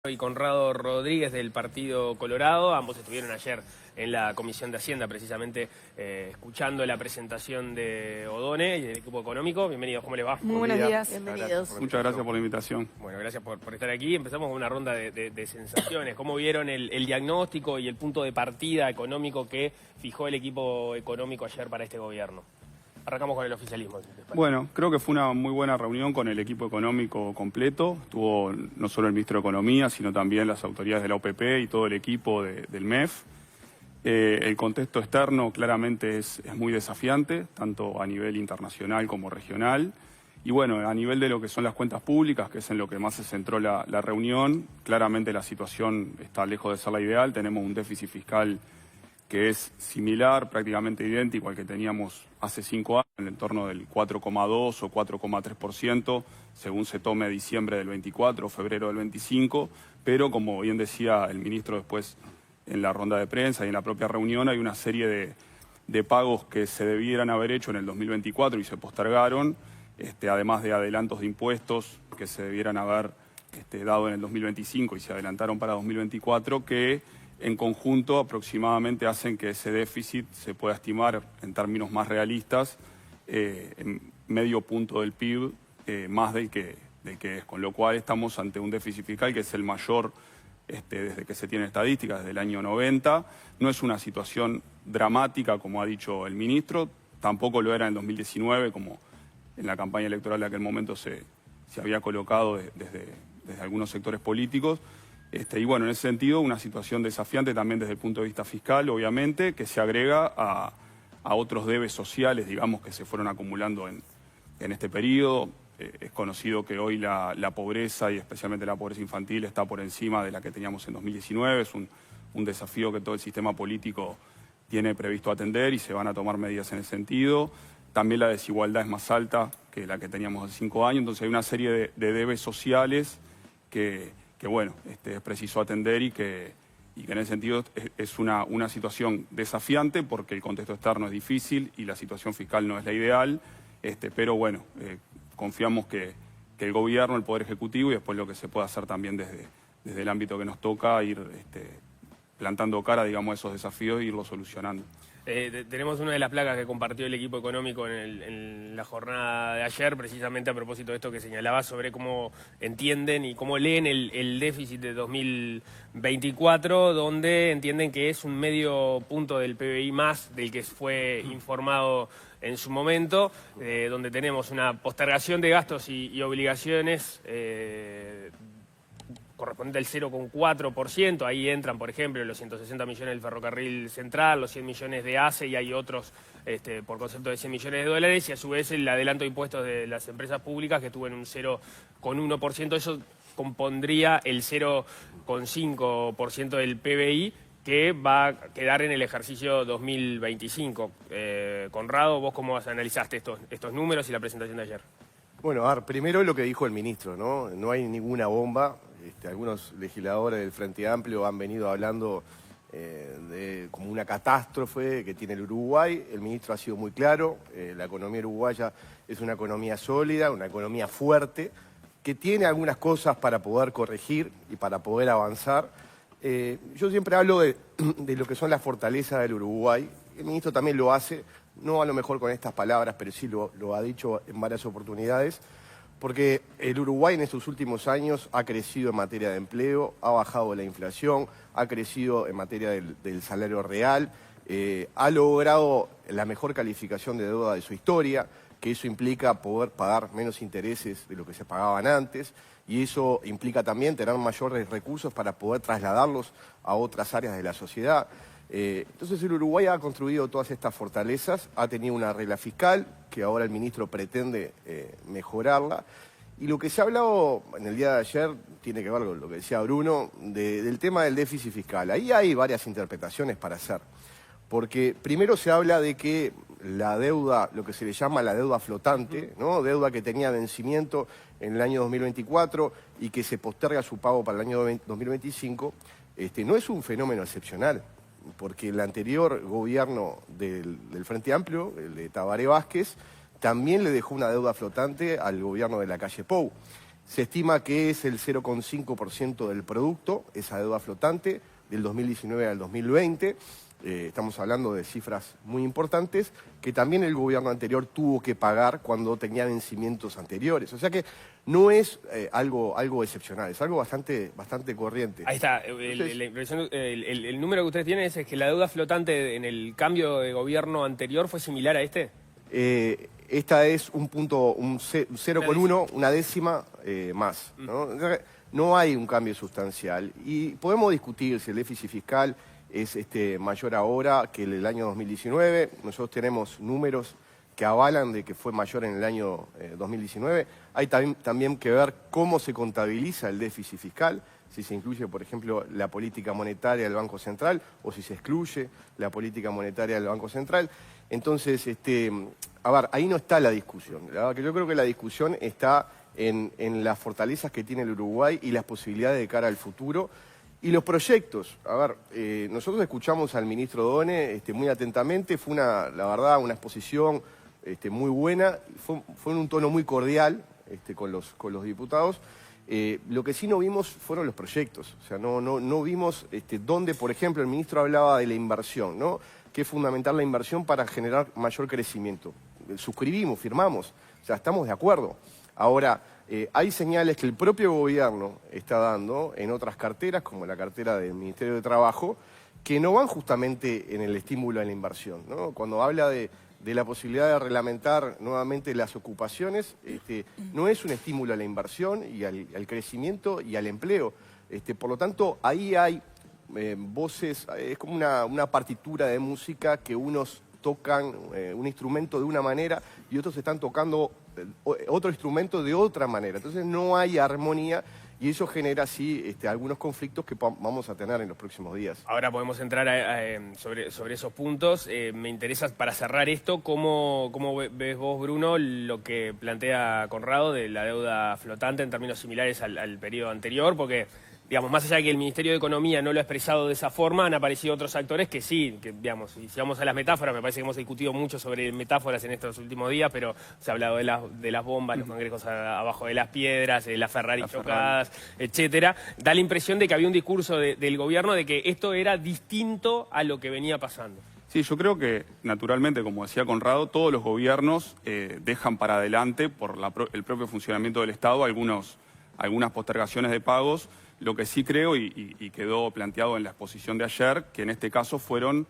Y Conrado Rodríguez del Partido Colorado, ambos estuvieron ayer en la Comisión de Hacienda, precisamente escuchando la presentación de Odone y del equipo económico. Bienvenidos, ¿cómo les va? Muy buenos días. Bienvenidos. Muchas gracias por la invitación. Bueno, gracias por estar aquí. Empezamos con una ronda de sensaciones. ¿Cómo vieron el diagnóstico y el punto de partida económico que fijó el equipo económico ayer para este gobierno? Arrancamos con el oficialismo. Bueno, creo que fue una muy buena reunión con el equipo económico completo. Estuvo no solo el ministro de Economía, sino también las autoridades de la OPP y todo el equipo del MEF. El contexto externo claramente es muy desafiante, tanto a nivel internacional como regional. Y bueno, a nivel de lo que son las cuentas públicas, que es en lo que más se centró la reunión, claramente la situación está lejos de ser la ideal. Tenemos un déficit fiscal que es similar, prácticamente idéntico al que teníamos hace 5 años, en el entorno del 4,2 o 4,3%, según se tome diciembre del 24 o febrero del 25, pero como bien decía el ministro después en la ronda de prensa y en la propia reunión, hay una serie de pagos que se debieran haber hecho en el 2024 y se postergaron, además de adelantos de impuestos que se debieran haber dado en el 2025 y se adelantaron para 2024, que en conjunto aproximadamente hacen que ese déficit se pueda estimar en términos más realistas en medio punto del PIB más del que es, con lo cual estamos ante un déficit fiscal que es el mayor desde que se tiene estadísticas, desde el año 90. No es una situación dramática, como ha dicho el ministro, tampoco lo era en el 2019, como en la campaña electoral de aquel momento se había colocado desde algunos sectores políticos. Y bueno, en ese sentido, una situación desafiante también desde el punto de vista fiscal, obviamente, que se agrega a otros debes sociales, digamos, que se fueron acumulando en este periodo. Es conocido que hoy la pobreza, y especialmente la pobreza infantil, está por encima de la que teníamos en 2019. Es un desafío que todo el sistema político tiene previsto atender y se van a tomar medidas en ese sentido. También la desigualdad es más alta que la que teníamos hace 5 años, entonces hay una serie de debes sociales que bueno, es preciso atender y que en ese sentido es una situación desafiante porque el contexto externo es difícil y la situación fiscal no es la ideal, pero bueno, confiamos que el gobierno, el Poder Ejecutivo y después lo que se pueda hacer también desde el ámbito que nos toca, ir plantando cara, digamos, a esos desafíos e irlos solucionando. Tenemos una de las placas que compartió el equipo económico en la jornada de ayer, precisamente a propósito de esto que señalaba sobre cómo entienden y cómo leen el déficit de 2024, donde entienden que es un medio punto del PBI más del que fue informado en su momento, donde tenemos una postergación de gastos y obligaciones correspondiente al 0,4%, ahí entran, por ejemplo, los 160 millones del ferrocarril central, los 100 millones de ACE y hay otros por concepto de 100 millones de dólares y a su vez el adelanto de impuestos de las empresas públicas que estuvo en un 0,1%, eso compondría el 0,5% del PBI que va a quedar en el ejercicio 2025. Conrado, ¿vos cómo analizaste estos números y la presentación de ayer? Bueno, a ver, primero lo que dijo el ministro, ¿no? No hay ninguna bomba. Algunos legisladores del Frente Amplio han venido hablando de como una catástrofe que tiene el Uruguay. El ministro ha sido muy claro, la economía uruguaya es una economía sólida, una economía fuerte, que tiene algunas cosas para poder corregir y para poder avanzar. Yo siempre hablo de lo que son las fortalezas del Uruguay. El ministro también lo hace, no a lo mejor con estas palabras, pero sí lo ha dicho en varias oportunidades, porque el Uruguay en estos últimos años ha crecido en materia de empleo, ha bajado la inflación, ha crecido en materia del salario real, ha logrado la mejor calificación de deuda de su historia, que eso implica poder pagar menos intereses de lo que se pagaban antes, y eso implica también tener mayores recursos para poder trasladarlos a otras áreas de la sociedad. Entonces el Uruguay ha construido todas estas fortalezas, ha tenido una regla fiscal que ahora el ministro pretende mejorarla. Y lo que se ha hablado en el día de ayer tiene que ver con lo que decía Bruno, del tema del déficit fiscal. Ahí hay varias interpretaciones para hacer. Porque primero se habla de que la deuda, lo que se le llama la deuda flotante, ¿no? Deuda que tenía vencimiento en el año 2024 y que se posterga su pago para el año 2025, no es un fenómeno excepcional. Porque el anterior gobierno del Frente Amplio, el de Tabaré Vázquez, también le dejó una deuda flotante al gobierno de Lacalle Pou. Se estima que es el 0,5% del producto, esa deuda flotante, del 2019 al 2020. Estamos hablando de cifras muy importantes que también el gobierno anterior tuvo que pagar cuando tenía vencimientos anteriores. O sea que no es algo excepcional, es algo bastante corriente. Ahí está. Entonces, El número que ustedes tienen es que la deuda flotante en el cambio de gobierno anterior fue similar a este. Esta es un 0,1, una décima más, ¿no? No hay un cambio sustancial y podemos discutir si el déficit fiscal es mayor ahora que el año 2019. Nosotros tenemos números que avalan de que fue mayor en el año 2019. Hay también que ver cómo se contabiliza el déficit fiscal, si se incluye, por ejemplo, la política monetaria del Banco Central o si se excluye la política monetaria del Banco Central. Entonces, a ver, ahí no está la discusión. Yo creo que la discusión está en las fortalezas que tiene el Uruguay y las posibilidades de cara al futuro. Y los proyectos, a ver, nosotros escuchamos al ministro Done muy atentamente, fue la verdad una exposición muy buena, fue en un tono muy cordial con los diputados. Lo que sí no vimos fueron los proyectos, o sea, no vimos dónde, por ejemplo, el ministro hablaba de la inversión, ¿no? Que es fundamental la inversión para generar mayor crecimiento. Suscribimos, firmamos, o sea, estamos de acuerdo. Ahora, hay señales que el propio gobierno está dando en otras carteras, como la cartera del Ministerio de Trabajo, que no van justamente en el estímulo a la inversión, ¿no? Cuando habla de la posibilidad de reglamentar nuevamente las ocupaciones, no es un estímulo a la inversión y al crecimiento y al empleo. Por lo tanto, ahí hay voces, es como una partitura de música que unos tocan un instrumento de una manera y otros están tocando otro instrumento de otra manera. Entonces no hay armonía y eso genera así algunos conflictos que vamos a tener en los próximos días. Ahora podemos entrar sobre esos puntos. Me interesa, para cerrar esto, ¿cómo ves vos, Bruno, lo que plantea Conrado de la deuda flotante en términos similares al periodo anterior? Porque, digamos, más allá de que el Ministerio de Economía no lo ha expresado de esa forma, han aparecido otros actores que sí, que, digamos, y si vamos a las metáforas, me parece que hemos discutido mucho sobre metáforas en estos últimos días, pero se ha hablado de las bombas, los cangrejos abajo de las piedras, las Ferrari chocadas, etcétera. Da la impresión de que había un discurso del gobierno de que esto era distinto a lo que venía pasando. Sí, yo creo que, naturalmente, como decía Conrado, todos los gobiernos dejan para adelante, por el propio funcionamiento del Estado, algunas postergaciones de pagos. Lo que sí creo, y quedó planteado en la exposición de ayer, que en este caso fueron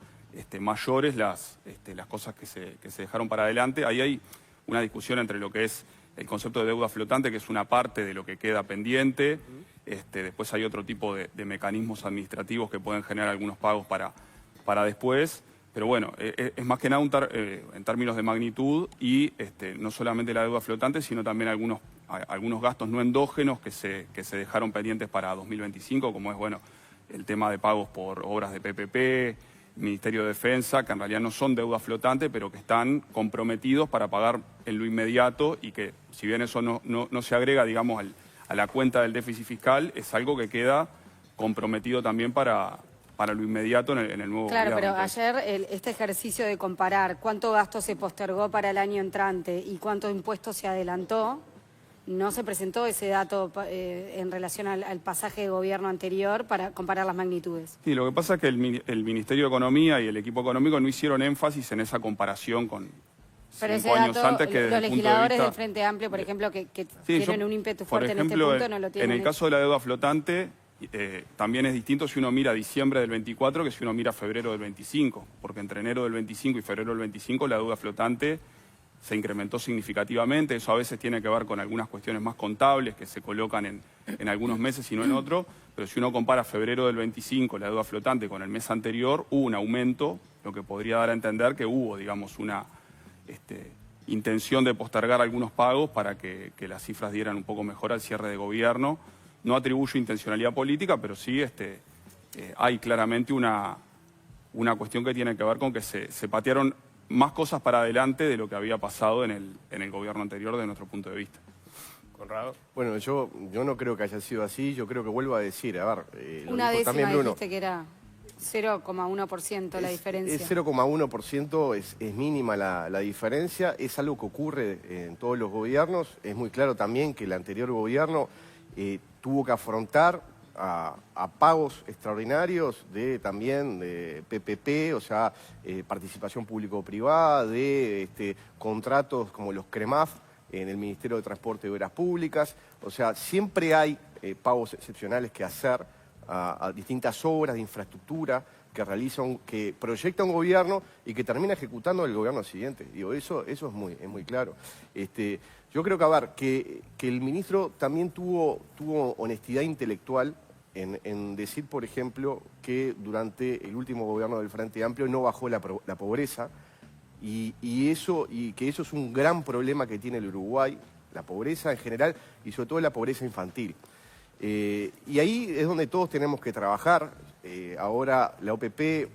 mayores las cosas que se dejaron para adelante. Ahí hay una discusión entre lo que es el concepto de deuda flotante, que es una parte de lo que queda pendiente. Después hay otro tipo de mecanismos administrativos que pueden generar algunos pagos para después. Pero bueno, es más que nada en términos de magnitud y no solamente la deuda flotante, sino también algunos gastos no endógenos que se dejaron pendientes para 2025, como es, bueno, el tema de pagos por obras de PPP, Ministerio de Defensa, que en realidad no son deuda flotante, pero que están comprometidos para pagar en lo inmediato y que, si bien eso no se agrega, digamos, a la cuenta del déficit fiscal, es algo que queda comprometido también para lo inmediato en el nuevo Claro, gobierno. pero ayer este ejercicio de comparar cuánto gasto se postergó para el año entrante y cuánto impuesto se adelantó, no se presentó ese dato en relación al pasaje de gobierno anterior para comparar las magnitudes. Sí, lo que pasa es que el Ministerio de Economía y el equipo económico no hicieron énfasis en esa comparación con Pero 5 años dato, antes, que desde los el punto de legisladores vista del Frente Amplio, por ejemplo, que Sí, tienen un ímpetu fuerte por en este ejemplo, punto, no lo tienen. En el caso de la deuda flotante, también es distinto si uno mira diciembre del 24 que si uno mira febrero del 25, porque entre enero del 25 y febrero del 25 la deuda flotante se incrementó significativamente. Eso a veces tiene que ver con algunas cuestiones más contables que se colocan en algunos meses y no en otros, pero si uno compara febrero del 25, la deuda flotante, con el mes anterior, hubo un aumento, lo que podría dar a entender que hubo, digamos, una intención de postergar algunos pagos para que las cifras dieran un poco mejor al cierre de gobierno. No atribuyo intencionalidad política, pero sí hay claramente una cuestión que tiene que ver con que se patearon más cosas para adelante de lo que había pasado en el gobierno anterior, de nuestro punto de vista. Conrado. Bueno, yo no creo que haya sido así, yo creo que vuelvo a decir, a ver... Una décima también, Bruno, dijiste que era... 0,1% la diferencia. Es 0,1%, es mínima la diferencia, es algo que ocurre en todos los gobiernos. Es muy claro también que el anterior gobierno tuvo que afrontar a pagos extraordinarios también de PPP, o sea, participación público-privada, de contratos como los CREMAF en el Ministerio de Transporte y Obras Públicas. O sea, siempre hay pagos excepcionales que hacer a distintas obras de infraestructura que proyecta un gobierno y que termina ejecutando el gobierno siguiente. Digo, eso es muy claro. Yo creo que, a ver, que el ministro también tuvo honestidad intelectual en decir, por ejemplo, que durante el último gobierno del Frente Amplio no bajó la pobreza y que eso es un gran problema que tiene el Uruguay, la pobreza en general y sobre todo la pobreza infantil. Y ahí es donde todos tenemos que trabajar. Ahora la OPP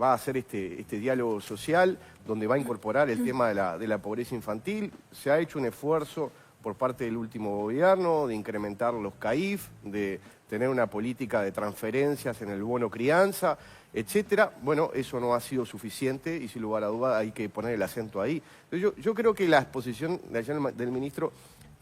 va a hacer este diálogo social donde va a incorporar el tema de la pobreza infantil. Se ha hecho un esfuerzo por parte del último gobierno de incrementar los CAIF, de tener una política de transferencias en el bono crianza, etcétera. Bueno, eso no ha sido suficiente y sin lugar a duda hay que poner el acento ahí. Yo creo que la exposición de ayer del ministro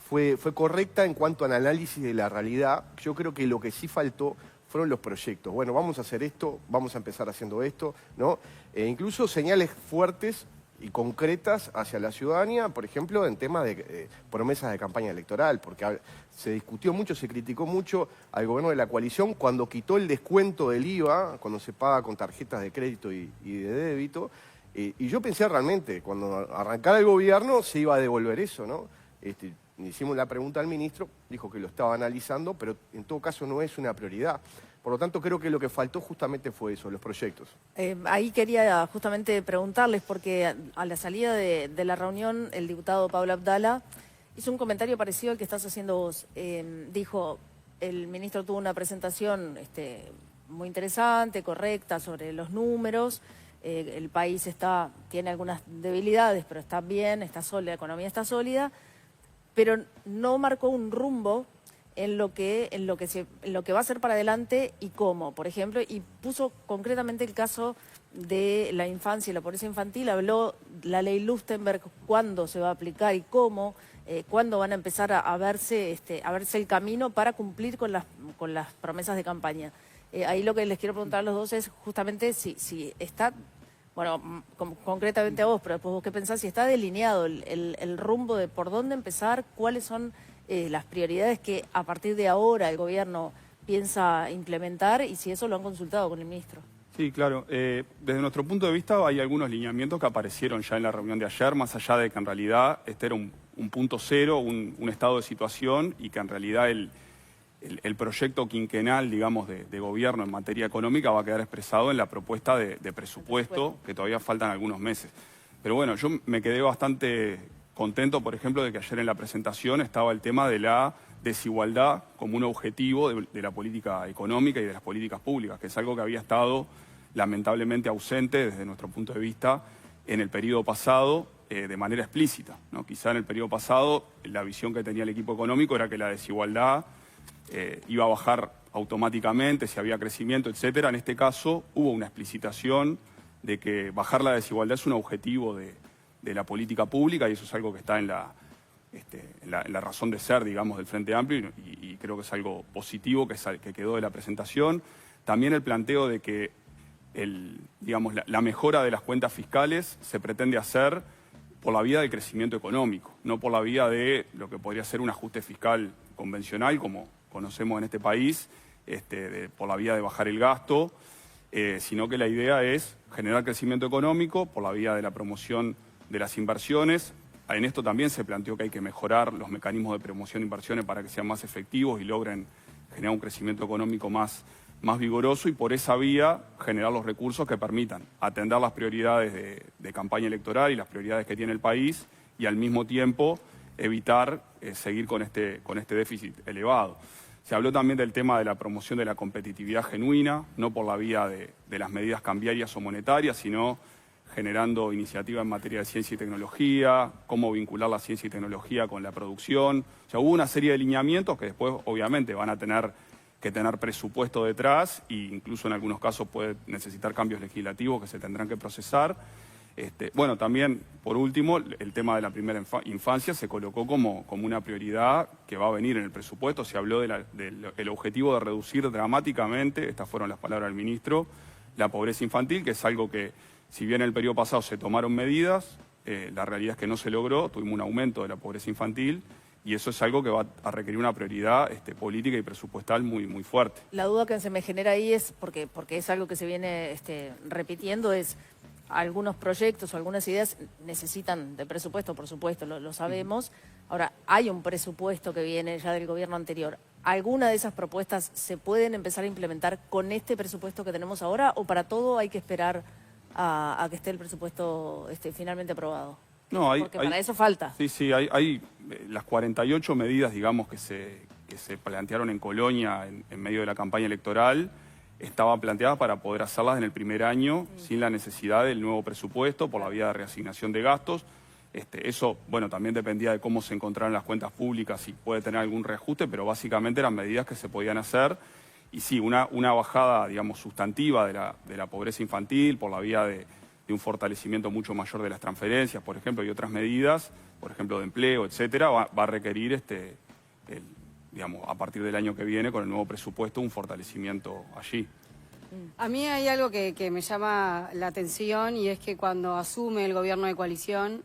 fue correcta en cuanto al análisis de la realidad. Yo creo que lo que sí faltó fueron los proyectos. Bueno, vamos a hacer esto, vamos a empezar haciendo esto, ¿no? Incluso señales fuertes y concretas hacia la ciudadanía, por ejemplo, en temas de promesas de campaña electoral, porque se discutió mucho, se criticó mucho al gobierno de la coalición cuando quitó el descuento del IVA, cuando se paga con tarjetas de crédito y de débito, y yo pensé realmente, cuando arrancara el gobierno se iba a devolver eso, ¿no? Hicimos la pregunta al ministro, dijo que lo estaba analizando, pero en todo caso no es una prioridad. Por lo tanto, creo que lo que faltó justamente fue eso, los proyectos. Ahí quería justamente preguntarles, porque a la salida de la reunión, el diputado Pablo Abdala hizo un comentario parecido al que estás haciendo vos. Dijo, el ministro tuvo una presentación muy interesante, correcta, sobre los números. El país tiene algunas debilidades, pero está bien, está sólida, la economía está sólida, pero no marcó un rumbo en lo que va a ser para adelante y cómo, por ejemplo, y puso concretamente el caso de la infancia y la pobreza infantil, habló la ley Lustenberg, cuándo se va a aplicar y cómo, cuándo van a empezar a verse el camino para cumplir con las promesas de campaña. Ahí lo que les quiero preguntar a los dos es justamente si está, bueno, concretamente a vos, pero después vos qué pensás, si está delineado el rumbo de por dónde empezar, cuáles son las prioridades que a partir de ahora el gobierno piensa implementar y si eso lo han consultado con el ministro. Sí, claro. Desde nuestro punto de vista hay algunos lineamientos que aparecieron ya en la reunión de ayer, más allá de que en realidad este era un punto cero, un estado de situación y que en realidad el proyecto quinquenal, digamos, de gobierno en materia económica va a quedar expresado en la propuesta de presupuesto, que todavía faltan algunos meses. Pero bueno, yo me quedé bastante contento, por ejemplo, de que ayer en la presentación estaba el tema de la desigualdad como un objetivo de la política económica y de las políticas públicas, que es algo que había estado lamentablemente ausente desde nuestro punto de vista en el periodo pasado de manera explícita, ¿no? Quizá en el periodo pasado la visión que tenía el equipo económico era que la desigualdad iba a bajar automáticamente si había crecimiento, etcétera. En este caso hubo una explicitación de que bajar la desigualdad es un objetivo de la política pública y eso es algo que está en la razón de ser, digamos, del Frente Amplio y creo que es algo positivo que quedó de la presentación. También el planteo de que la mejora de las cuentas fiscales se pretende hacer por la vía del crecimiento económico, no por la vía de lo que podría ser un ajuste fiscal convencional, como conocemos en este país, por la vía de bajar el gasto, sino que la idea es generar crecimiento económico por la vía de la promoción de las inversiones. En esto también se planteó que hay que mejorar los mecanismos de promoción de inversiones para que sean más efectivos y logren generar un crecimiento económico más vigoroso y por esa vía generar los recursos que permitan atender las prioridades de campaña electoral y las prioridades que tiene el país y al mismo tiempo evitar seguir con este déficit elevado. Se habló también del tema de la promoción de la competitividad genuina, no por la vía de las medidas cambiarias o monetarias, sino generando iniciativas en materia de ciencia y tecnología, cómo vincular la ciencia y tecnología con la producción. O sea, hubo una serie de lineamientos que después obviamente van a tener que tener presupuesto detrás e incluso en algunos casos puede necesitar cambios legislativos que se tendrán que procesar. Bueno, también, por último, el tema de la primera infancia se colocó como una prioridad que va a venir en el presupuesto. Se habló del objetivo de reducir dramáticamente, estas fueron las palabras del ministro, la pobreza infantil, que es algo que, si bien en el periodo pasado se tomaron medidas, la realidad es que no se logró, tuvimos un aumento de la pobreza infantil y eso es algo que va a requerir una prioridad política y presupuestal muy fuerte. La duda que se me genera ahí es, porque es algo que se viene repitiendo, es algunos proyectos o algunas ideas necesitan de presupuesto, por supuesto, lo sabemos. Ahora, hay un presupuesto que viene ya del gobierno anterior. ¿Alguna de esas propuestas se pueden empezar a implementar con este presupuesto que tenemos ahora o para todo hay que esperar a que esté el presupuesto finalmente aprobado? No, porque para eso falta. Sí, hay las 48 medidas, digamos, que se plantearon en Colonia en medio de la campaña electoral, estaban planteadas para poder hacerlas en el primer año sin la necesidad del nuevo presupuesto por la vía de reasignación de gastos. Eso, bueno, también dependía de cómo se encontraran las cuentas públicas, si puede tener algún reajuste, pero básicamente eran medidas que se podían hacer. Y sí, una bajada, digamos, sustantiva de la pobreza infantil por la vía de un fortalecimiento mucho mayor de las transferencias, por ejemplo, y otras medidas, por ejemplo, de empleo, etcétera, va a requerir digamos, a partir del año que viene, con el nuevo presupuesto, un fortalecimiento allí. A mí hay algo que me llama la atención y es que cuando asume el gobierno de coalición,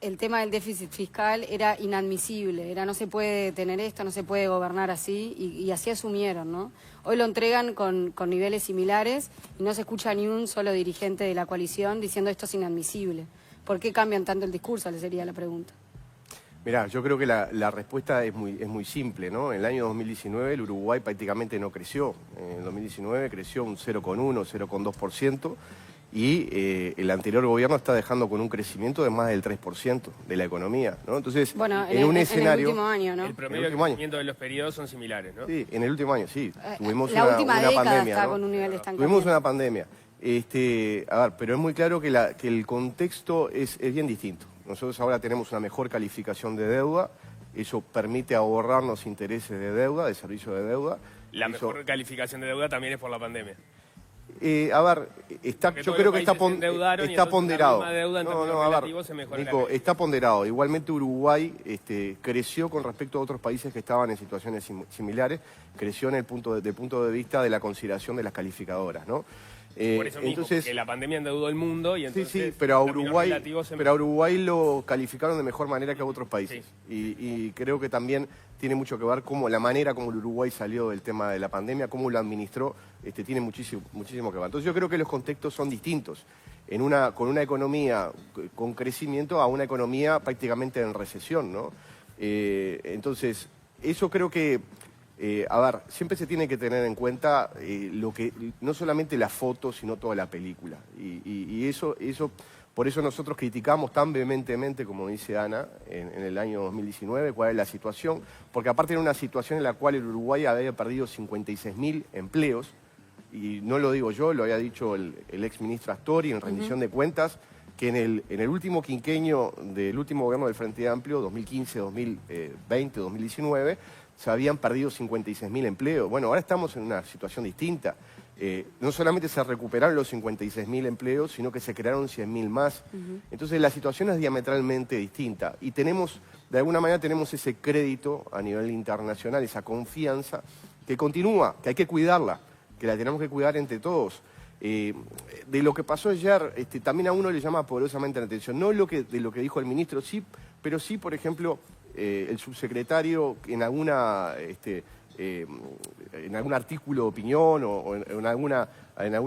el tema del déficit fiscal era inadmisible, no se puede tener esto, no se puede gobernar así, y así asumieron, ¿no? Hoy lo entregan con niveles similares y no se escucha ni un solo dirigente de la coalición diciendo esto es inadmisible. ¿Por qué cambian tanto el discurso? Le sería la pregunta. Mirá, yo creo que la respuesta es muy simple, ¿no? En el año 2019 el Uruguay prácticamente no creció. En el 2019 creció un 0,1, 0,2%. Y el anterior gobierno está dejando con un crecimiento de más del 3% de la economía, ¿no? Entonces, bueno, en un escenario... En el último año, ¿no? El promedio de crecimiento de los periodos son similares, ¿no? Sí, en el último año, sí. Tuvimos la última una década pandemia, está ¿no? con un nivel de estancamiento. Tuvimos una pandemia. A ver, pero es muy claro que el contexto es bien distinto. Nosotros ahora tenemos una mejor calificación de deuda, eso permite ahorrarnos intereses de deuda, de servicio de deuda. La mejor calificación de deuda también es por la pandemia. A ver, yo creo que está ponderado. Nico, está ponderado. Igualmente Uruguay creció con respecto a otros países que estaban en situaciones similares, creció en el punto de vista de la consideración de las calificadoras, ¿no? Por eso mismo, porque la pandemia endeudó el mundo y entonces... Sí, pero a Uruguay lo calificaron de mejor manera que a otros países. Sí. Y creo que también tiene mucho que ver la manera como el Uruguay salió del tema de la pandemia, cómo lo administró, tiene muchísimo que ver. Entonces yo creo que los contextos son distintos. Con una economía con crecimiento a una economía prácticamente en recesión, ¿no? Entonces, eso creo que... siempre se tiene que tener en cuenta no solamente la foto, sino toda la película. Y por eso nosotros criticamos tan vehementemente, como dice Ana, en el año 2019, cuál es la situación, porque aparte era una situación en la cual el Uruguay había perdido 56.000 empleos, y no lo digo yo, lo había dicho el exministro Astori en rendición de cuentas, que en el último quinquenio del último gobierno del Frente Amplio, 2015, 2020, 2019, se habían perdido 56.000 empleos. Bueno, ahora estamos en una situación distinta. No solamente se recuperaron los 56.000 empleos, sino que se crearon 100.000 más. Entonces la situación es diametralmente distinta. Y de alguna manera tenemos ese crédito a nivel internacional, esa confianza que continúa, que hay que cuidarla, que la tenemos que cuidar entre todos. De lo que pasó ayer, también a uno le llama poderosamente la atención. No de lo que dijo el ministro, sí, pero sí, por ejemplo... el subsecretario en algún artículo de opinión o en alguna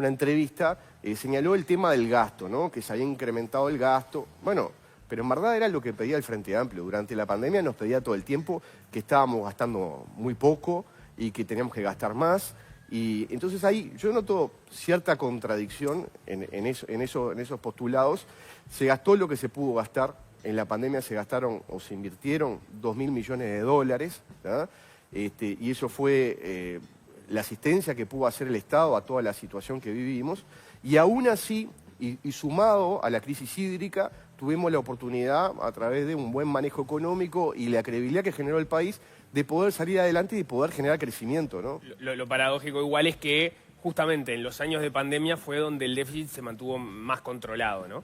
entrevista señaló el tema del gasto, ¿no? Que se había incrementado el gasto. Bueno, pero en verdad era lo que pedía el Frente Amplio. Durante la pandemia nos pedía todo el tiempo que estábamos gastando muy poco y que teníamos que gastar más. Y entonces ahí yo noto cierta contradicción en esos postulados. Se gastó lo que se pudo gastar. En la pandemia se gastaron o se invirtieron 2.000 millones de dólares, ¿verdad? Y eso fue la asistencia que pudo hacer el Estado a toda la situación que vivimos. Y aún así, y sumado a la crisis hídrica, tuvimos la oportunidad, a través de un buen manejo económico y la credibilidad que generó el país, de poder salir adelante y de poder generar crecimiento, ¿no? Lo paradójico igual es que justamente en los años de pandemia fue donde el déficit se mantuvo más controlado, ¿no?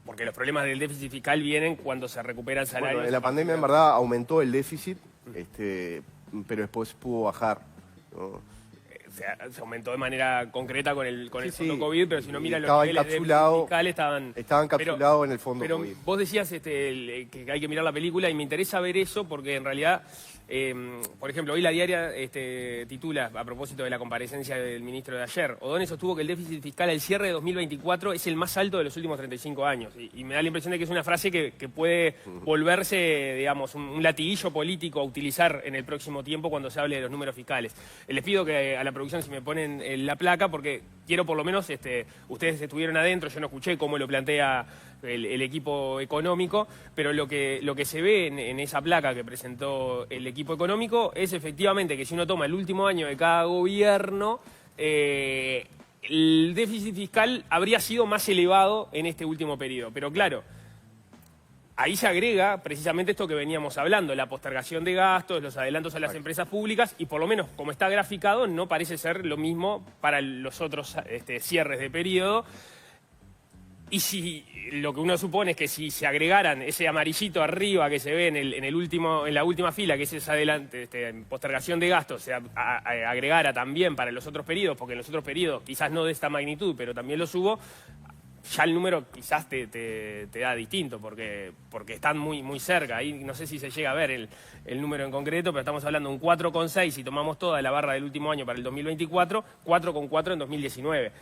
Porque los problemas del déficit fiscal vienen cuando se recupera el salario. Bueno, en la pandemia en verdad aumentó el déficit, pero después pudo bajar, ¿no? Se aumentó de manera concreta con el fondo sí. COVID, pero si uno mira los Estaba niveles de déficit encapsulado, fiscal estaban encapsulados en el fondo pero COVID. vos decías que hay que mirar la película y me interesa ver eso porque en realidad, por ejemplo, hoy la diaria titula, a propósito de la comparecencia del ministro de ayer, O'Donnell sostuvo que el déficit fiscal al cierre de 2024 es el más alto de los últimos 35 años. Y me da la impresión de que es una frase que puede volverse, digamos, un latiguillo político a utilizar en el próximo tiempo cuando se hable de los números fiscales. Les pido que a la producción si me ponen la placa, porque quiero por lo menos, ustedes estuvieron adentro, yo no escuché cómo lo plantea el equipo económico, pero lo que se ve en esa placa que presentó el equipo económico es efectivamente que si uno toma el último año de cada gobierno, el déficit fiscal habría sido más elevado en este último periodo. Pero claro, ahí se agrega precisamente esto que veníamos hablando, la postergación de gastos, los adelantos a las empresas públicas, y por lo menos como está graficado no parece ser lo mismo para los otros cierres de periodo. Y si lo que uno supone es que si se agregaran ese amarillito arriba que se ve en la última fila, que es esa postergación de gastos, se agregara también para los otros periodos, porque en los otros periodos quizás no de esta magnitud, pero también los hubo, ya el número quizás te da distinto, porque están muy cerca. Ahí no sé si se llega a ver el número en concreto, pero estamos hablando de un 4,6 si tomamos toda la barra del último año para el 2024, 4,4 en 2019.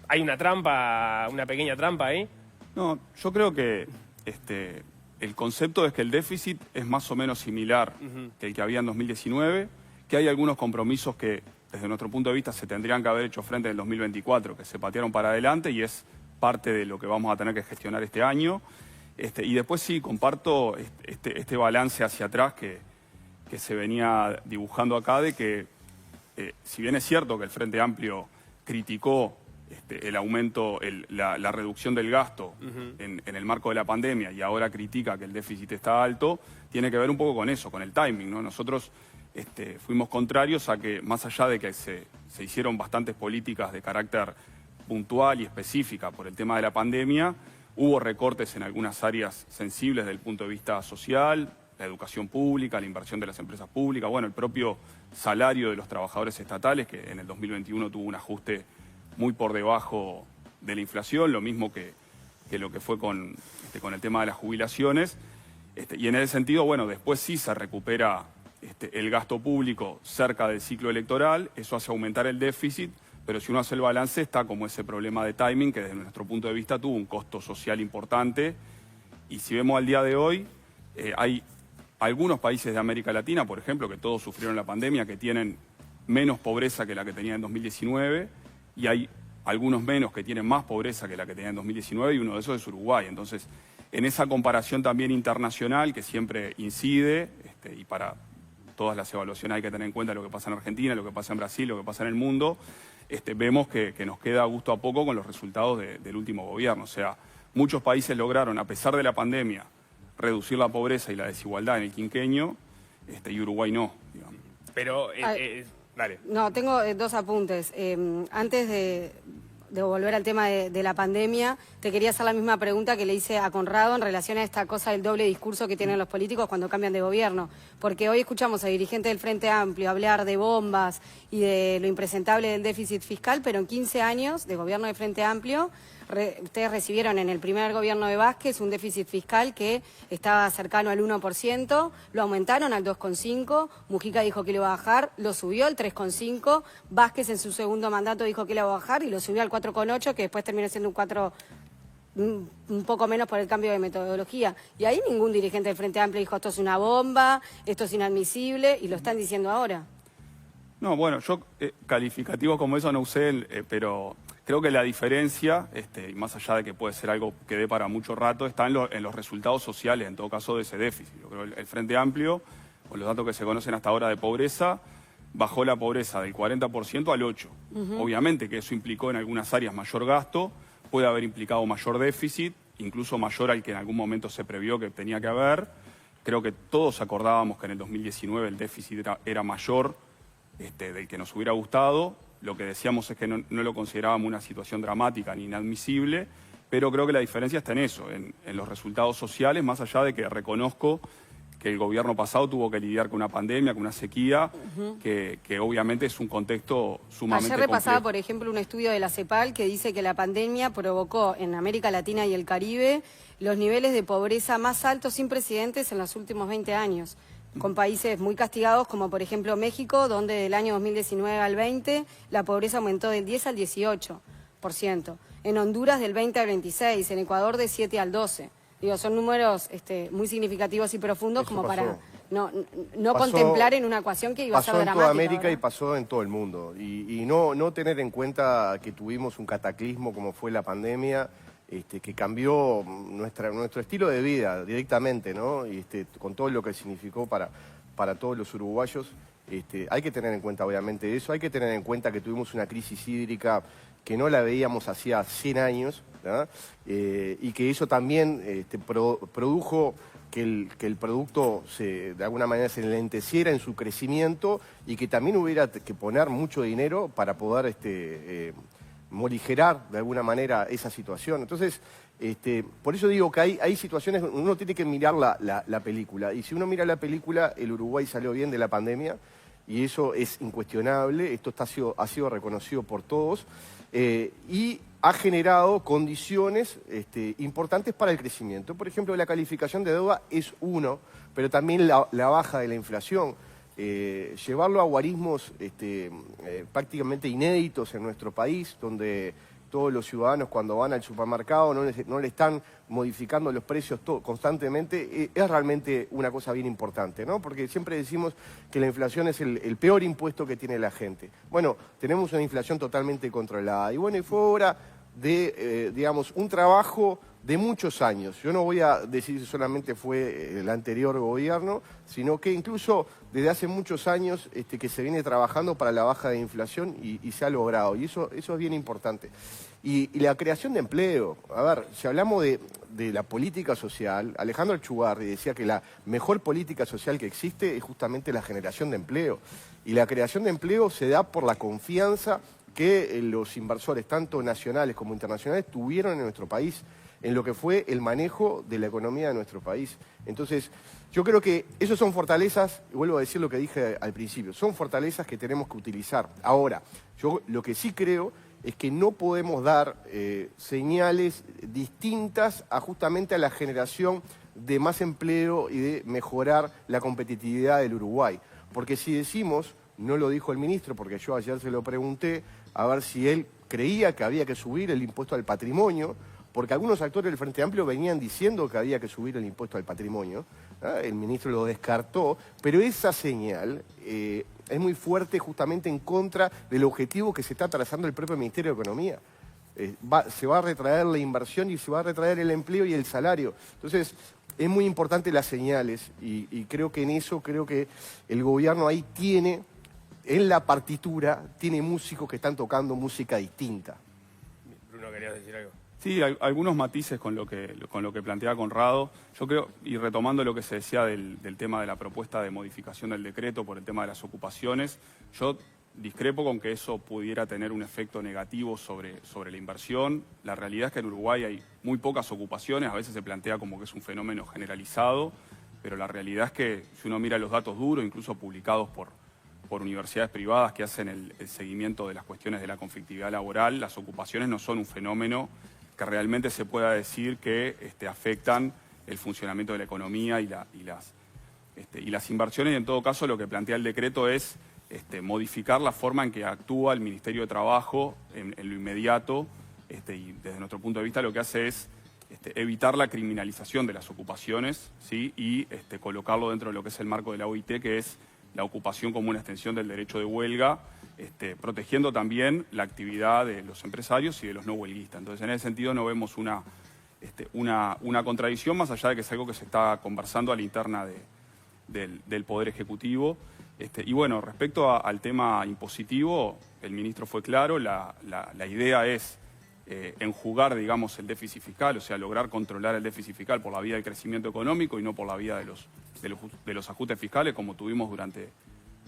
¿Hay una trampa, una pequeña trampa ahí? No, yo creo que el concepto es que el déficit es más o menos similar que el que había en 2019, que hay algunos compromisos que desde nuestro punto de vista se tendrían que haber hecho frente en el 2024, que se patearon para adelante y es parte de lo que vamos a tener que gestionar este año. Y después sí, comparto este balance hacia atrás que se venía dibujando acá de que, si bien es cierto que el Frente Amplio criticó el aumento, la reducción del gasto en el marco de la pandemia y ahora critica que el déficit está alto, tiene que ver un poco con eso, con el timing, ¿no? Nosotros fuimos contrarios a que, más allá de que se hicieron bastantes políticas de carácter puntual y específica por el tema de la pandemia, hubo recortes en algunas áreas sensibles desde el punto de vista social, la educación pública, la inversión de las empresas públicas, bueno, el propio salario de los trabajadores estatales, que en el 2021 tuvo un ajuste muy por debajo de la inflación, lo mismo que lo que fue con el tema de las jubilaciones. Y en ese sentido, bueno, después sí se recupera el gasto público cerca del ciclo electoral, eso hace aumentar el déficit, pero si uno hace el balance está como ese problema de timing que desde nuestro punto de vista tuvo un costo social importante. Y si vemos al día de hoy, hay algunos países de América Latina, por ejemplo, que todos sufrieron la pandemia, que tienen menos pobreza que la que tenían en 2019, y hay algunos menos que tienen más pobreza que la que tenían en 2019, y uno de esos es Uruguay. Entonces, en esa comparación también internacional que siempre incide, y para todas las evaluaciones hay que tener en cuenta lo que pasa en Argentina, lo que pasa en Brasil, lo que pasa en el mundo, vemos que nos queda gusto a poco con los resultados del último gobierno. O sea, muchos países lograron, a pesar de la pandemia, reducir la pobreza y la desigualdad en el quinquenio, y Uruguay no, digamos. Pero, dale. No, tengo dos apuntes. Antes de volver al tema de la pandemia, te quería hacer la misma pregunta que le hice a Conrado en relación a esta cosa del doble discurso que tienen los políticos cuando cambian de gobierno. Porque hoy escuchamos a dirigentes del Frente Amplio hablar de bombas y de lo impresentable del déficit fiscal, pero en 15 años de gobierno del Frente Amplio, ustedes recibieron en el primer gobierno de Vázquez un déficit fiscal que estaba cercano al 1%, lo aumentaron al 2,5%, Mujica dijo que lo iba a bajar, lo subió al 3,5%, Vázquez en su segundo mandato dijo que lo iba a bajar y lo subió al 4,8%, que después terminó siendo un 4%, un poco menos por el cambio de metodología. Y ahí ningún dirigente del Frente Amplio dijo esto es una bomba, esto es inadmisible, y lo están diciendo ahora. No, bueno, yo calificativos como eso no usé, pero creo que la diferencia, y más allá de que puede ser algo que dé para mucho rato, está en los resultados sociales, en todo caso, de ese déficit. Yo creo que el Frente Amplio, con los datos que se conocen hasta ahora de pobreza, bajó la pobreza del 40% al 8%. Obviamente que eso implicó en algunas áreas mayor gasto, puede haber implicado mayor déficit, incluso mayor al que en algún momento se previó que tenía que haber. Creo que todos acordábamos que en el 2019 el déficit era mayor del que nos hubiera gustado. Lo que decíamos es que no lo considerábamos una situación dramática ni inadmisible, pero creo que la diferencia está en eso, en los resultados sociales, más allá de que reconozco que el gobierno pasado tuvo que lidiar con una pandemia, con una sequía, que obviamente es un contexto sumamente Ayer repasaba, complejo. por ejemplo, un estudio de la CEPAL que dice que la pandemia provocó en América Latina y el Caribe los niveles de pobreza más altos sin precedentes en los últimos 20 años, con países muy castigados como por ejemplo México, donde del año 2019 al 20 la pobreza aumentó del 10 al 18%, en Honduras del 20 al 26%, en Ecuador del 7 al 12%. Digo, son números muy significativos y profundos Eso como pasó. para no Pasó- contemplar en una ecuación que iba a ser Pasó en dramática. toda América ¿verdad? y pasó en todo el mundo. Y no tener en cuenta que tuvimos un cataclismo como fue la pandemia, que cambió nuestro estilo de vida directamente, ¿no? Con todo lo que significó para todos los uruguayos. Hay que tener en cuenta, obviamente, eso. Hay que tener en cuenta que tuvimos una crisis hídrica que no la veíamos hacía 100 años, ¿verdad? Y que eso también produjo que el producto de alguna manera se enlenteciera en su crecimiento y que también hubiera que poner mucho dinero para poder morigerar de alguna manera esa situación. Entonces, por eso digo que hay situaciones donde uno tiene que mirar la película. Y si uno mira la película, el Uruguay salió bien de la pandemia y eso es incuestionable. Esto ha sido reconocido por todos y ha generado condiciones importantes para el crecimiento. Por ejemplo, la calificación de deuda es uno, pero también la baja de la inflación. Llevarlo a guarismos prácticamente inéditos en nuestro país, donde todos los ciudadanos cuando van al supermercado no le están modificando los precios constantemente, es realmente una cosa bien importante, ¿no? Porque siempre decimos que la inflación es el peor impuesto que tiene la gente. Bueno, tenemos una inflación totalmente controlada y bueno, y fue obra de, digamos, un trabajo de muchos años. Yo no voy a decir si solamente fue el anterior gobierno, sino que incluso desde hace muchos años que se viene trabajando para la baja de inflación y se ha logrado. Y eso es bien importante. Y la creación de empleo. A ver, si hablamos de la política social, Alejandro Echugarri decía que la mejor política social que existe es justamente la generación de empleo. Y la creación de empleo se da por la confianza que los inversores, tanto nacionales como internacionales, tuvieron en nuestro país, en lo que fue el manejo de la economía de nuestro país. Entonces, yo creo que esas son fortalezas, y vuelvo a decir lo que dije al principio, son fortalezas que tenemos que utilizar. Ahora, yo lo que sí creo es que no podemos dar señales distintas justamente a la generación de más empleo y de mejorar la competitividad del Uruguay. Porque si decimos, no lo dijo el ministro, porque yo ayer se lo pregunté, a ver si él creía que había que subir el impuesto al patrimonio, porque algunos actores del Frente Amplio venían diciendo que había que subir el impuesto al patrimonio, el ministro lo descartó, pero esa señal es muy fuerte justamente en contra del objetivo que se está trazando el propio Ministerio de Economía. Se va a retraer la inversión y se va a retraer el empleo y el salario. Entonces, es muy importante las señales y creo que en eso, creo que el gobierno ahí tiene, en la partitura, tiene músicos que están tocando música distinta. Bruno, ¿querías decir algo? Sí, algunos matices con lo que plantea Conrado. Yo creo, y retomando lo que se decía del tema de la propuesta de modificación del decreto por el tema de las ocupaciones, yo discrepo con que eso pudiera tener un efecto negativo sobre la inversión. La realidad es que en Uruguay hay muy pocas ocupaciones, a veces se plantea como que es un fenómeno generalizado, pero la realidad es que si uno mira los datos duros, incluso publicados por universidades privadas que hacen el seguimiento de las cuestiones de la conflictividad laboral, las ocupaciones no son un fenómeno que realmente se pueda decir que afectan el funcionamiento de la economía y las inversiones. Y en todo caso lo que plantea el decreto es modificar la forma en que actúa el Ministerio de Trabajo en lo inmediato y desde nuestro punto de vista lo que hace es evitar la criminalización de las ocupaciones, ¿sí? Y colocarlo dentro de lo que es el marco de la OIT, que es la ocupación como una extensión del derecho de huelga, protegiendo también la actividad de los empresarios y de los no huelguistas. Entonces, en ese sentido no vemos una contradicción, más allá de que es algo que se está conversando a la interna del Poder Ejecutivo. Y bueno, respecto al tema impositivo, el ministro fue claro, la idea es enjugar, digamos, el déficit fiscal, o sea, lograr controlar el déficit fiscal por la vía del crecimiento económico y no por la vía de los ajustes fiscales, como tuvimos durante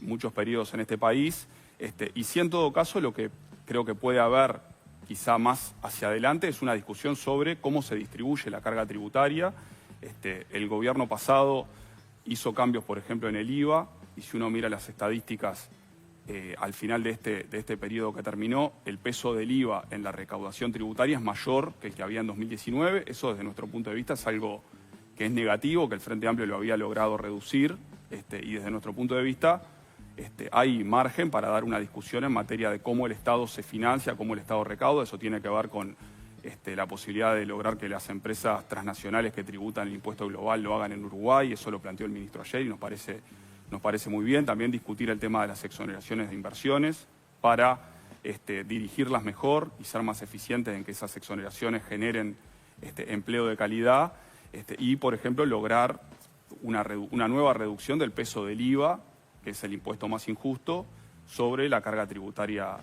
muchos periodos en este país. Y sí, en todo caso, lo que creo que puede haber quizá más hacia adelante es una discusión sobre cómo se distribuye la carga tributaria. El gobierno pasado hizo cambios, por ejemplo, en el IVA, y si uno mira las estadísticas, al final de este periodo que terminó, el peso del IVA en la recaudación tributaria es mayor que el que había en 2019. Eso, desde nuestro punto de vista, es algo que es negativo, que el Frente Amplio lo había logrado reducir, y desde nuestro punto de vista hay margen para dar una discusión en materia de cómo el Estado se financia, cómo el Estado recauda. Eso tiene que ver con la posibilidad de lograr que las empresas transnacionales que tributan el impuesto global lo hagan en Uruguay. Eso lo planteó el ministro ayer y nos parece muy bien. También discutir el tema de las exoneraciones de inversiones para dirigirlas mejor y ser más eficientes en que esas exoneraciones generen empleo de calidad, y, por ejemplo, lograr una nueva reducción del peso del IVA, que es el impuesto más injusto, sobre la carga tributaria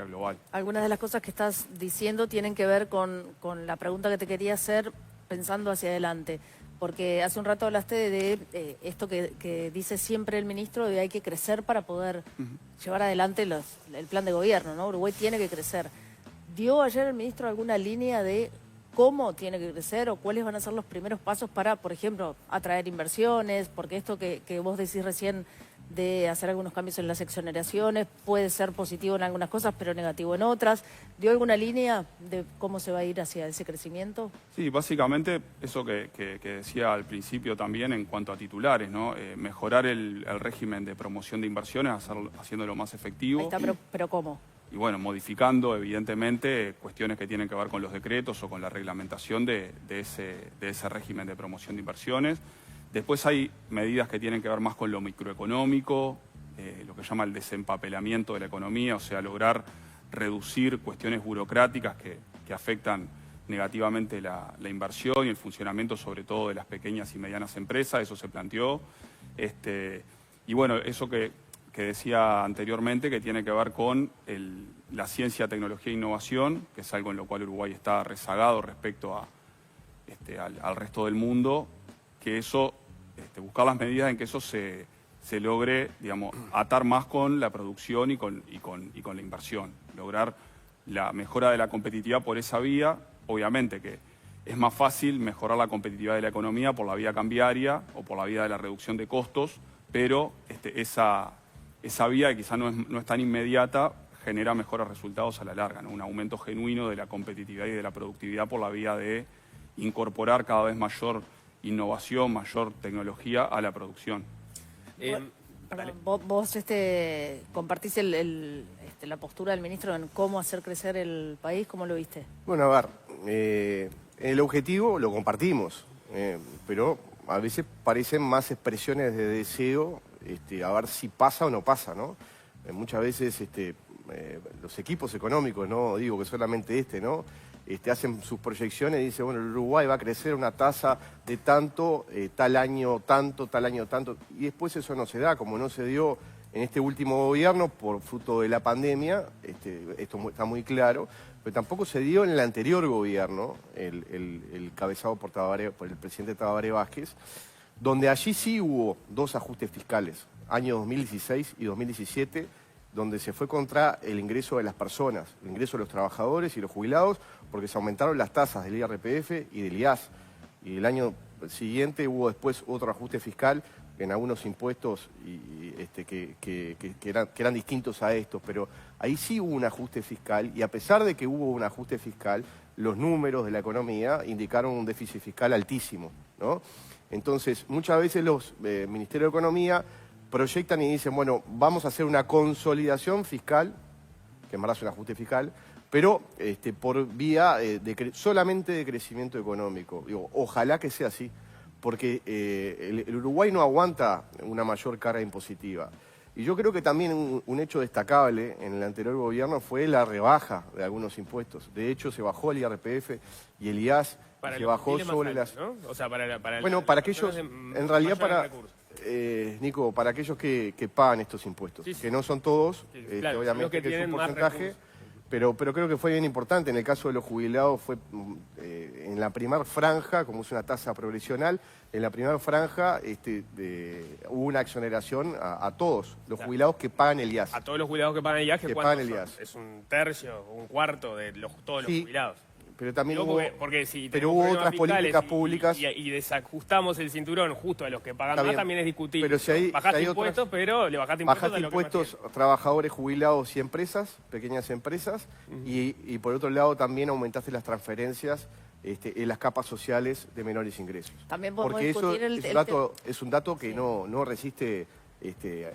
global. Algunas de las cosas que estás diciendo tienen que ver con la pregunta que te quería hacer pensando hacia adelante. Porque hace un rato hablaste de esto que dice siempre el ministro, de hay que crecer para poder llevar adelante el plan de gobierno, ¿no? Uruguay tiene que crecer. ¿Dio ayer el ministro alguna línea de cómo tiene que crecer o cuáles van a ser los primeros pasos para, por ejemplo, atraer inversiones? Porque esto que vos decís recién de hacer algunos cambios en las exoneraciones puede ser positivo en algunas cosas, pero negativo en otras. ¿Dio alguna línea de cómo se va a ir hacia ese crecimiento? Sí, básicamente eso que decía al principio también en cuanto a titulares, ¿no? Mejorar el régimen de promoción de inversiones, haciéndolo más efectivo. Ahí está, pero ¿cómo? Y bueno, modificando evidentemente cuestiones que tienen que ver con los decretos o con la reglamentación de ese régimen de promoción de inversiones. Después hay medidas que tienen que ver más con lo microeconómico, lo que llama el desempapelamiento de la economía, o sea, lograr reducir cuestiones burocráticas que afectan negativamente la inversión y el funcionamiento, sobre todo de las pequeñas y medianas empresas. Eso se planteó. Y bueno, eso que decía anteriormente, que tiene que ver con la ciencia, tecnología e innovación, que es algo en lo cual Uruguay está rezagado respecto al resto del mundo, que eso, buscar las medidas en que eso se logre, digamos, atar más con la producción y con la inversión, lograr la mejora de la competitividad por esa vía. Obviamente que es más fácil mejorar la competitividad de la economía por la vía cambiaria o por la vía de la reducción de costos, pero esa vía, que quizá no es tan inmediata, genera mejores resultados a la larga, ¿no? Un aumento genuino de la competitividad y de la productividad por la vía de incorporar cada vez mayor innovación, mayor tecnología a la producción. Vos compartís la postura del ministro en cómo hacer crecer el país. ¿Cómo lo viste? Bueno, a ver, el objetivo lo compartimos, pero a veces parecen más expresiones de deseo, a ver si pasa o no pasa, ¿no? Muchas veces los equipos económicos, no digo que solamente ¿no? Hacen sus proyecciones y dicen, bueno, el Uruguay va a crecer una tasa de tanto, tal año tanto, y después eso no se da, como no se dio en este último gobierno por fruto de la pandemia, esto está muy claro, pero tampoco se dio en el anterior gobierno, el cabezado por el presidente Tabaré Vázquez, donde allí sí hubo dos ajustes fiscales, año 2016 y 2017, donde se fue contra el ingreso de las personas, el ingreso de los trabajadores y los jubilados, porque se aumentaron las tasas del IRPF y del IAS. Y el año siguiente hubo después otro ajuste fiscal en algunos impuestos que eran distintos a estos, pero ahí sí hubo un ajuste fiscal, y a pesar de que hubo un ajuste fiscal, los números de la economía indicaron un déficit fiscal altísimo, ¿no? Entonces, muchas veces los Ministerios de Economía proyectan y dicen, bueno, vamos a hacer una consolidación fiscal, que en verdad es un ajuste fiscal, pero por vía solamente de crecimiento económico. Digo, ojalá que sea así, porque el Uruguay no aguanta una mayor carga impositiva. Y yo creo que también un hecho destacable en el anterior gobierno fue la rebaja de algunos impuestos. De hecho, se bajó el IRPF y el IAS, se bajó sobre altos, ¿no? O sea, para aquellos, en realidad para... Nico, para aquellos que pagan estos impuestos, que no son todos, claro, obviamente que es un porcentaje, Pero creo que fue bien importante. En el caso de los jubilados fue en la primera franja, como es una tasa progresional, en la primera franja hubo una exoneración a todos los jubilados que pagan el IAS. A todos los jubilados que pagan el IAS, Que ¿cuántos pagan el son? IAS. Es un tercio, un cuarto de todos los Sí, jubilados. Pero también Digo, hubo, porque si pero tenemos hubo problemas otras políticas fiscales públicas. y desajustamos el cinturón justo a los que pagan Está más, bien. también es discutible. Pero si hay- bajaste si hay impuestos, otras- pero le bajaste impuestos Bajaste a los que más impuestos tienen. a trabajadores jubilados y empresas, pequeñas empresas, y por otro lado también aumentaste las transferencias en las capas sociales de menores ingresos. También podemos Porque eso discutir es un dato que no resiste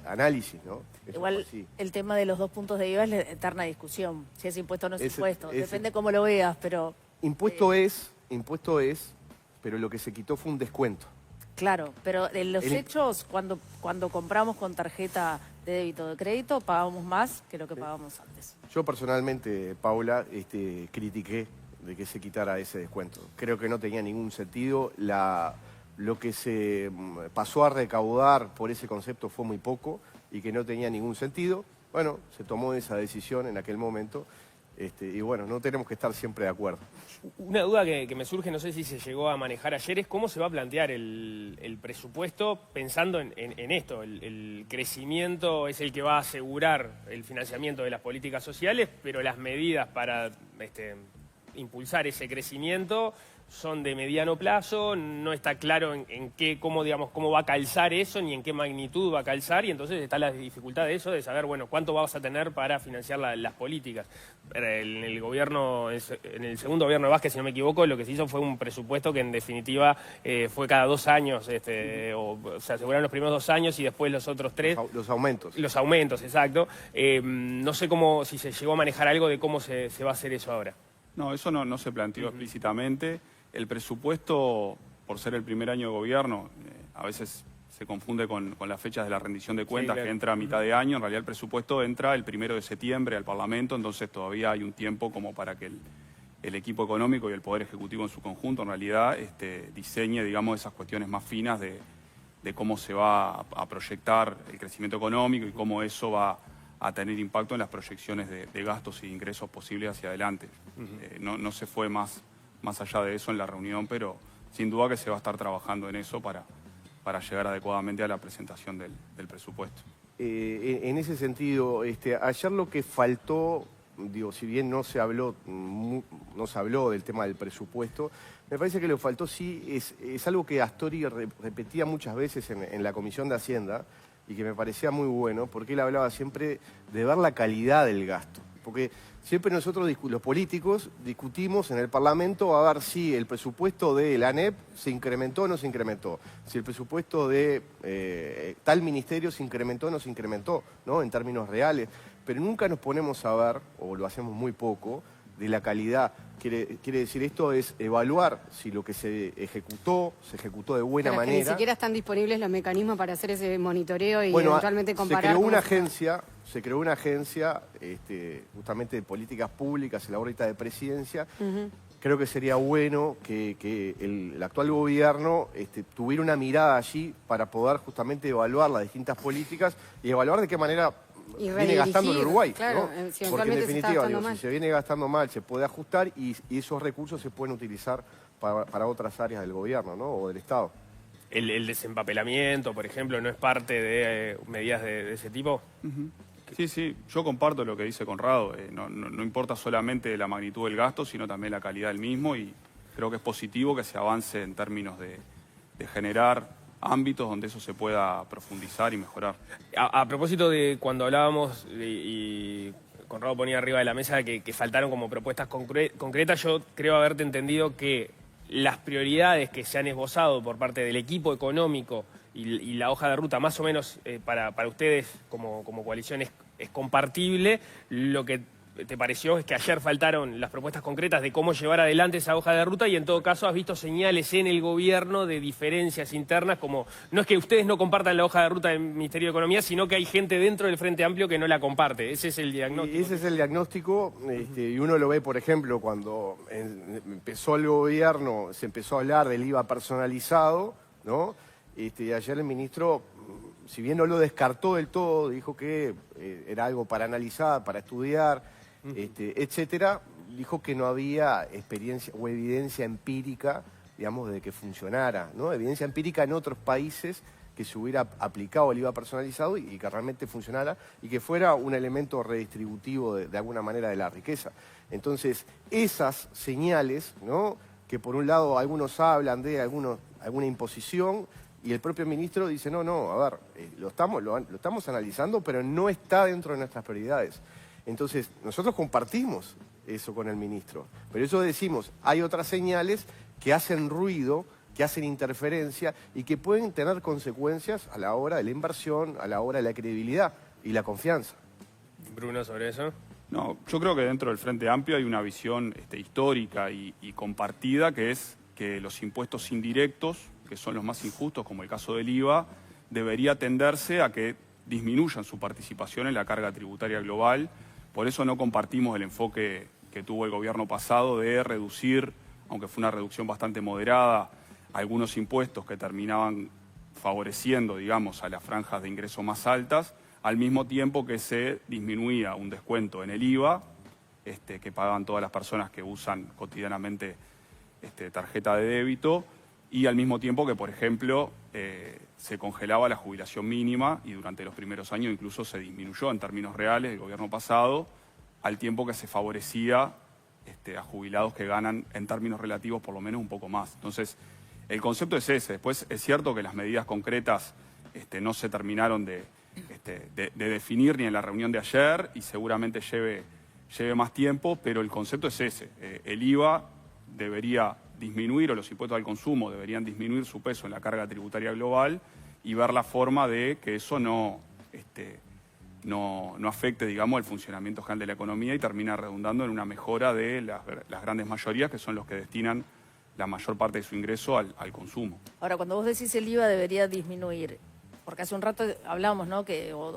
análisis, ¿no? Eso Igual fue así. el tema de los 2 puntos de IVA es la eterna discusión, si es impuesto o no es Ese- impuesto. ese- Depende cómo lo veas, pero Impuesto es, pero lo que se quitó fue un descuento. claro, pero en los El- hechos, cuando compramos con tarjeta de débito o de crédito, pagamos más que lo que pagábamos antes. Yo personalmente, Paula, critiqué de que se quitara ese descuento. Creo que no tenía ningún sentido. Lo que se pasó a recaudar por ese concepto fue muy poco y que no tenía ningún sentido. Bueno, se tomó esa decisión en aquel momento y bueno, no tenemos que estar siempre de acuerdo. Una duda que me surge, no sé si se llegó a manejar ayer, es cómo se va a plantear el presupuesto pensando en esto. El crecimiento es el que va a asegurar el financiamiento de las políticas sociales, pero las medidas para impulsar ese crecimiento son de mediano plazo, no está claro cómo va a calzar eso, ni en qué magnitud va a calzar, y entonces está la dificultad de eso, de saber, bueno, cuánto vas a tener para financiar las políticas. En el gobierno, en el segundo gobierno de Vázquez, si no me equivoco, lo que se hizo fue un presupuesto que en definitiva fue cada 2 años, se aseguraron los primeros 2 años y después los otros 3. Los aumentos. Los aumentos, exacto. No sé si se llegó a manejar algo de cómo se va a hacer eso ahora. No, eso no se planteó explícitamente. El presupuesto, por ser el primer año de gobierno, a veces se confunde con las fechas de la rendición de cuentas, claro. que entra a mitad de año. En realidad el presupuesto entra el 1 de septiembre al Parlamento, entonces todavía hay un tiempo como para que el equipo económico y el Poder Ejecutivo en su conjunto, en realidad, diseñe, digamos, esas cuestiones más finas de cómo se va a proyectar el crecimiento económico y cómo eso va a tener impacto en las proyecciones de gastos y ingresos posibles hacia adelante. No se fue más allá de eso en la reunión, pero sin duda que se va a estar trabajando en eso para llegar adecuadamente a la presentación del presupuesto. En ese sentido, ayer lo que faltó, digo, si bien no se habló del tema del presupuesto, me parece que lo que faltó sí es algo que Astori repetía muchas veces en la Comisión de Hacienda y que me parecía muy bueno, porque él hablaba siempre de ver la calidad del gasto. Porque siempre nosotros, los políticos, discutimos en el Parlamento a ver si el presupuesto de la ANEP se incrementó o no se incrementó, si el presupuesto de tal ministerio se incrementó o no se incrementó, ¿no? En términos reales. Pero nunca nos ponemos a ver, o lo hacemos muy poco, de la calidad. Quiere decir, esto es evaluar si lo que se ejecutó de buena Pero es que manera. ni siquiera están disponibles los mecanismos para hacer ese monitoreo y Bueno, eventualmente comparar. se creó una cómo agencia justamente de políticas públicas en la órbita de presidencia. Creo que sería bueno que el actual gobierno tuviera una mirada allí para poder justamente evaluar las distintas políticas y evaluar de qué manera Y viene redirigir, gastando el Uruguay, claro, ¿no? si Porque en eventualmente se está definitiva, gastando si mal. se viene gastando mal, se puede ajustar y esos recursos se pueden utilizar para otras áreas del gobierno, ¿no? O del Estado. El desempapelamiento, por ejemplo, ¿no es parte de medidas de ese tipo? Sí, yo comparto lo que dice Conrado. No importa solamente la magnitud del gasto, sino también la calidad del mismo, y creo que es positivo que se avance en términos de generar ámbitos donde eso se pueda profundizar y mejorar. A propósito de cuando hablábamos y Conrado ponía arriba de la mesa que faltaron como propuestas concretas, yo creo haberte entendido que las prioridades que se han esbozado por parte del equipo económico y la hoja de ruta más o menos para ustedes como coalición es compartible. Lo que te pareció es que ayer faltaron las propuestas concretas de cómo llevar adelante esa hoja de ruta y en todo caso has visto señales en el gobierno de diferencias internas, como no es que ustedes no compartan la hoja de ruta del Ministerio de Economía, sino que hay gente dentro del Frente Amplio que no la comparte. Ese es el diagnóstico. Ese es el diagnóstico y uno lo ve, por ejemplo, cuando empezó el gobierno, se empezó a hablar del IVA personalizado, ¿no? Y ayer el ministro, si bien no lo descartó del todo, dijo que era algo para analizar, para estudiar. etcétera, dijo que no había experiencia o evidencia empírica, digamos, de que funcionara, ¿no? Evidencia empírica en otros países que se hubiera aplicado el IVA personalizado y que realmente funcionara y que fuera un elemento redistributivo de alguna manera de la riqueza. Entonces, esas señales, ¿no?, que por un lado algunos hablan de alguna imposición y el propio ministro dice, no, a ver, lo estamos analizando, pero no está dentro de nuestras prioridades. Entonces, nosotros compartimos eso con el ministro, pero eso decimos, hay otras señales que hacen ruido, que hacen interferencia y que pueden tener consecuencias a la hora de la inversión, a la hora de la credibilidad y la confianza. Bruno, sobre eso. No, yo creo que dentro del Frente Amplio hay una visión histórica y compartida, que es que los impuestos indirectos, que son los más injustos, como el caso del IVA, debería tenderse a que disminuyan su participación en la carga tributaria global. Por eso no compartimos el enfoque que tuvo el gobierno pasado de reducir, aunque fue una reducción bastante moderada, algunos impuestos que terminaban favoreciendo, digamos, a las franjas de ingresos más altas, al mismo tiempo que se disminuía un descuento en el IVA, que pagan todas las personas que usan cotidianamente tarjeta de débito, y al mismo tiempo que, por ejemplo, se congelaba la jubilación mínima y durante los primeros años incluso se disminuyó en términos reales el gobierno pasado, al tiempo que se favorecía a jubilados que ganan en términos relativos por lo menos un poco más. Entonces, el concepto es ese. Después es cierto que las medidas concretas no se terminaron de definir ni en la reunión de ayer y seguramente lleve más tiempo, pero el concepto es ese. El IVA debería disminuir, o los impuestos al consumo deberían disminuir su peso en la carga tributaria global y ver la forma de que eso no afecte, digamos, el funcionamiento general de la economía y termina redundando en una mejora de las grandes mayorías, que son los que destinan la mayor parte de su ingreso al consumo. Ahora, cuando vos decís el IVA debería disminuir, porque hace un rato hablábamos, ¿no?,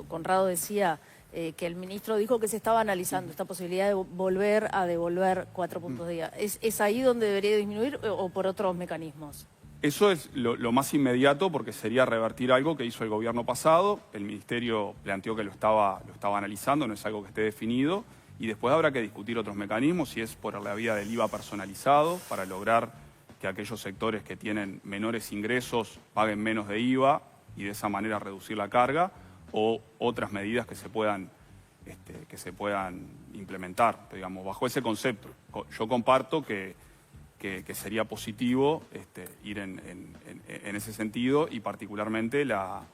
Conrado decía que el ministro dijo que se estaba analizando esta posibilidad de volver a devolver 4 puntos de IVA. ¿Es ahí donde debería disminuir o por otros mecanismos? Eso es lo más inmediato, porque sería revertir algo que hizo el gobierno pasado. El ministerio planteó que lo estaba analizando, no es algo que esté definido, y después habrá que discutir otros mecanismos, si es por la vía del IVA personalizado, para lograr que aquellos sectores que tienen menores ingresos paguen menos de IVA y de esa manera reducir la carga, o otras medidas que se puedan implementar, digamos, bajo ese concepto. Yo comparto que sería positivo ir en ese sentido, y particularmente la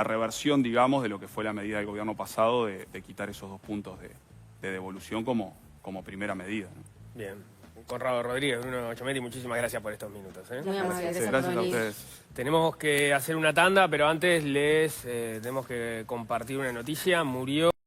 reversión, digamos, de lo que fue la medida del gobierno pasado de quitar esos 2 puntos de devolución como primera medida, ¿no? Bien. Conrado Rodríguez, Bruno Chometti, muchísimas gracias por estos minutos. Muy amable, Gracias por a venir. ustedes. Tenemos que hacer una tanda, pero antes tenemos que compartir una noticia. Murió